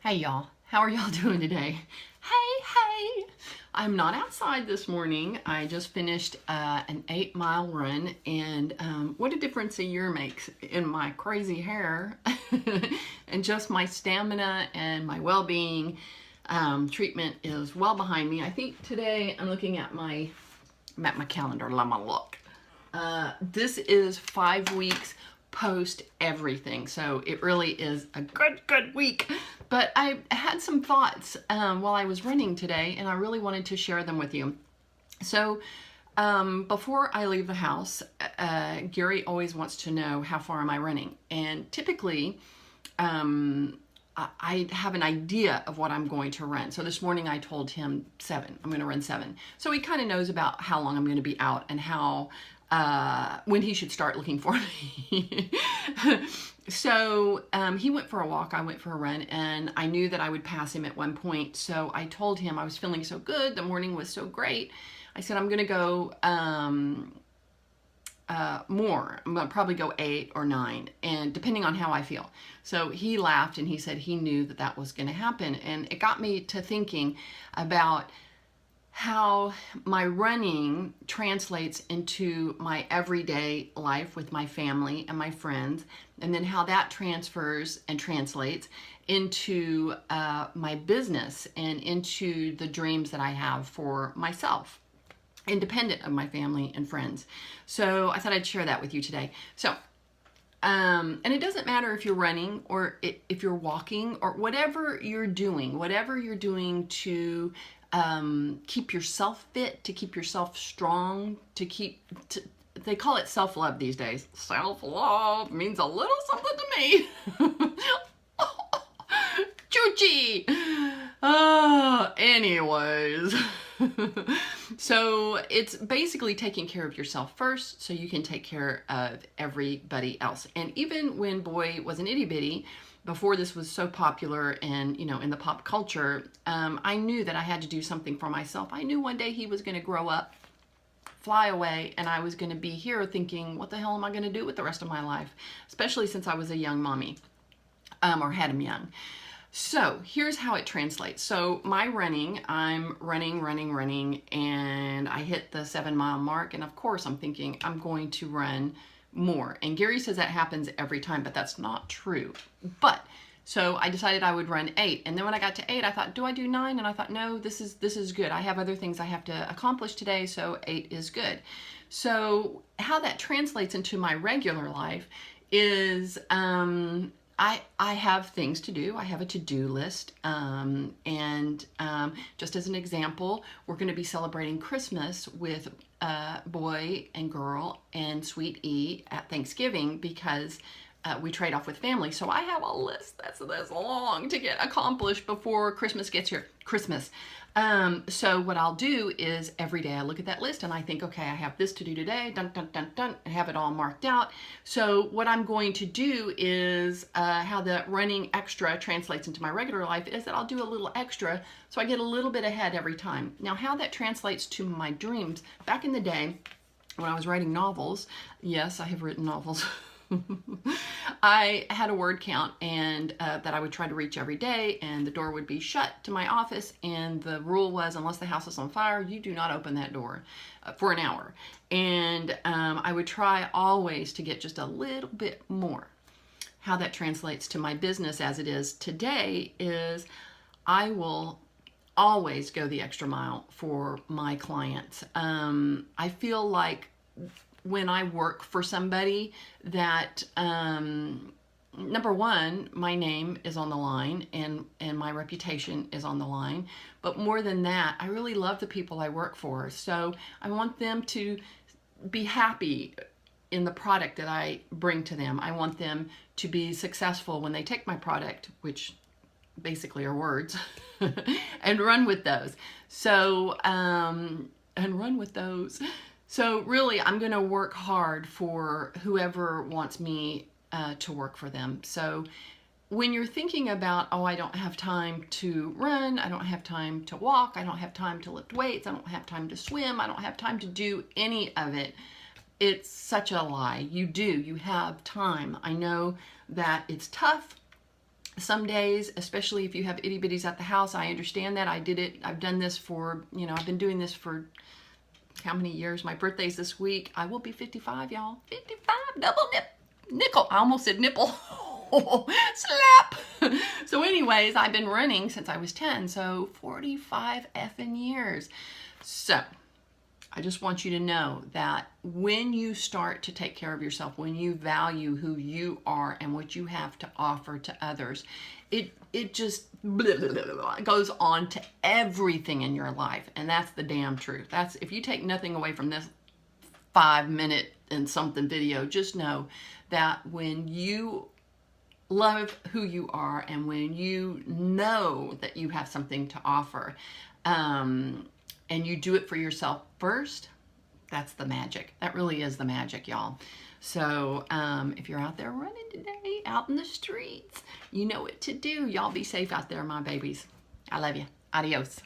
Hey y'all, how are y'all doing today? Hey, I'm not outside this morning. I just finished an 8-mile run, and what a difference a year makes in my crazy hair and just my stamina and my well-being. Treatment is well behind me. I think today I'm looking at my calendar. Let me look. This is 5 weeks post everything, so it really is a good week. But I had some thoughts while I was running today, and I really wanted to share them with you. So before I leave the house, Gary always wants to know how far am I running, and typically I have an idea of what I'm going to run. So this morning I told him 7. I'm going to run 7. So he kind of knows about how long I'm going to be out and how when he should start looking for me. So he went for a walk, I went for a run, and I knew that I would pass him at one point. So I told him I was feeling so good. The morning was so great. I said, I'm going to go more. I'm going to probably go 8 or 9, and depending on how I feel. So he laughed and he said he knew that that was going to happen. And it got me to thinking about how my running translates into my everyday life with my family and my friends, and then how that transfers and translates into my business and into the dreams that I have for myself, independent of my family and friends. So I thought I'd share that with you today. So, and it doesn't matter if you're running or if you're walking or whatever you're doing to keep yourself fit, to keep yourself strong, they call it self-love these days. Self-love means a little something to me. Choochie! Anyways. So it's basically taking care of yourself first so you can take care of everybody else. And even when Boy was an itty bitty, before this was so popular and, in the pop culture, I knew that I had to do something for myself. I knew one day he was going to grow up, fly away, and I was going to be here thinking, what the hell am I going to do with the rest of my life? Especially since I was a young mommy, or had him young. So here's how it translates. So my running, I'm running, and I hit the 7-mile mark. And of course I'm thinking I'm going to run more. And Gary says that happens every time, but that's not true. But so I decided I would run 8. And then when I got to 8, I thought, do I do 9? And I thought, no, this is good. I have other things I have to accomplish today, so 8 is good. So how that translates into my regular life is I have things to do. I have a to-do list. Just as an example, we're going to be celebrating Christmas with Boy and Girl and Sweet E at Thanksgiving because we trade off with family. So I have a list that's long to get accomplished before Christmas gets here. So what I'll do is every day I look at that list and I think, okay, I have this to do today, dun, dun, dun, dun, and have it all marked out. So what I'm going to do is how the running extra translates into my regular life is that I'll do a little extra so I get a little bit ahead every time. Now how that translates to my dreams, back in the day when I was writing novels, yes, I have written novels. I had a word count and that I would try to reach every day, and the door would be shut to my office, and the rule was unless the house is on fire, you do not open that door for an hour. And I would try always to get just a little bit more. How that translates to my business as it is today is I will always go the extra mile for my clients. I feel like when I work for somebody that, number one, my name is on the line and my reputation is on the line. But more than that, I really love the people I work for. So I want them to be happy in the product that I bring to them. I want them to be successful when they take my product, which basically are words, and run with those. So, So really, I'm going to work hard for whoever wants me to work for them. So when you're thinking about, oh, I don't have time to run, I don't have time to walk, I don't have time to lift weights, I don't have time to swim, I don't have time to do any of it, it's such a lie. You do. You have time. I know that it's tough. some days, especially if you have itty bitties at the house, I understand that. I did it. I've done this for, I've been doing this for how many years? My birthday's this week. I will be 55, y'all. 55, double nickel. I almost said nipple. Slap. So anyways, I've been running since I was 10, so 45 effing years. So I just want you to know that when you start to take care of yourself, when you value who you are and what you have to offer to others, it just goes on to everything in your life. And that's the damn truth. That's, if you take nothing away from this 5-minute and something video, just know that when you love who you are and when you know that you have something to offer, and you do it for yourself first, that's the magic. That really is the magic, y'all. So if you're out there running today, out in the streets, you know what to do. Y'all be safe out there, my babies. I love you. Adios.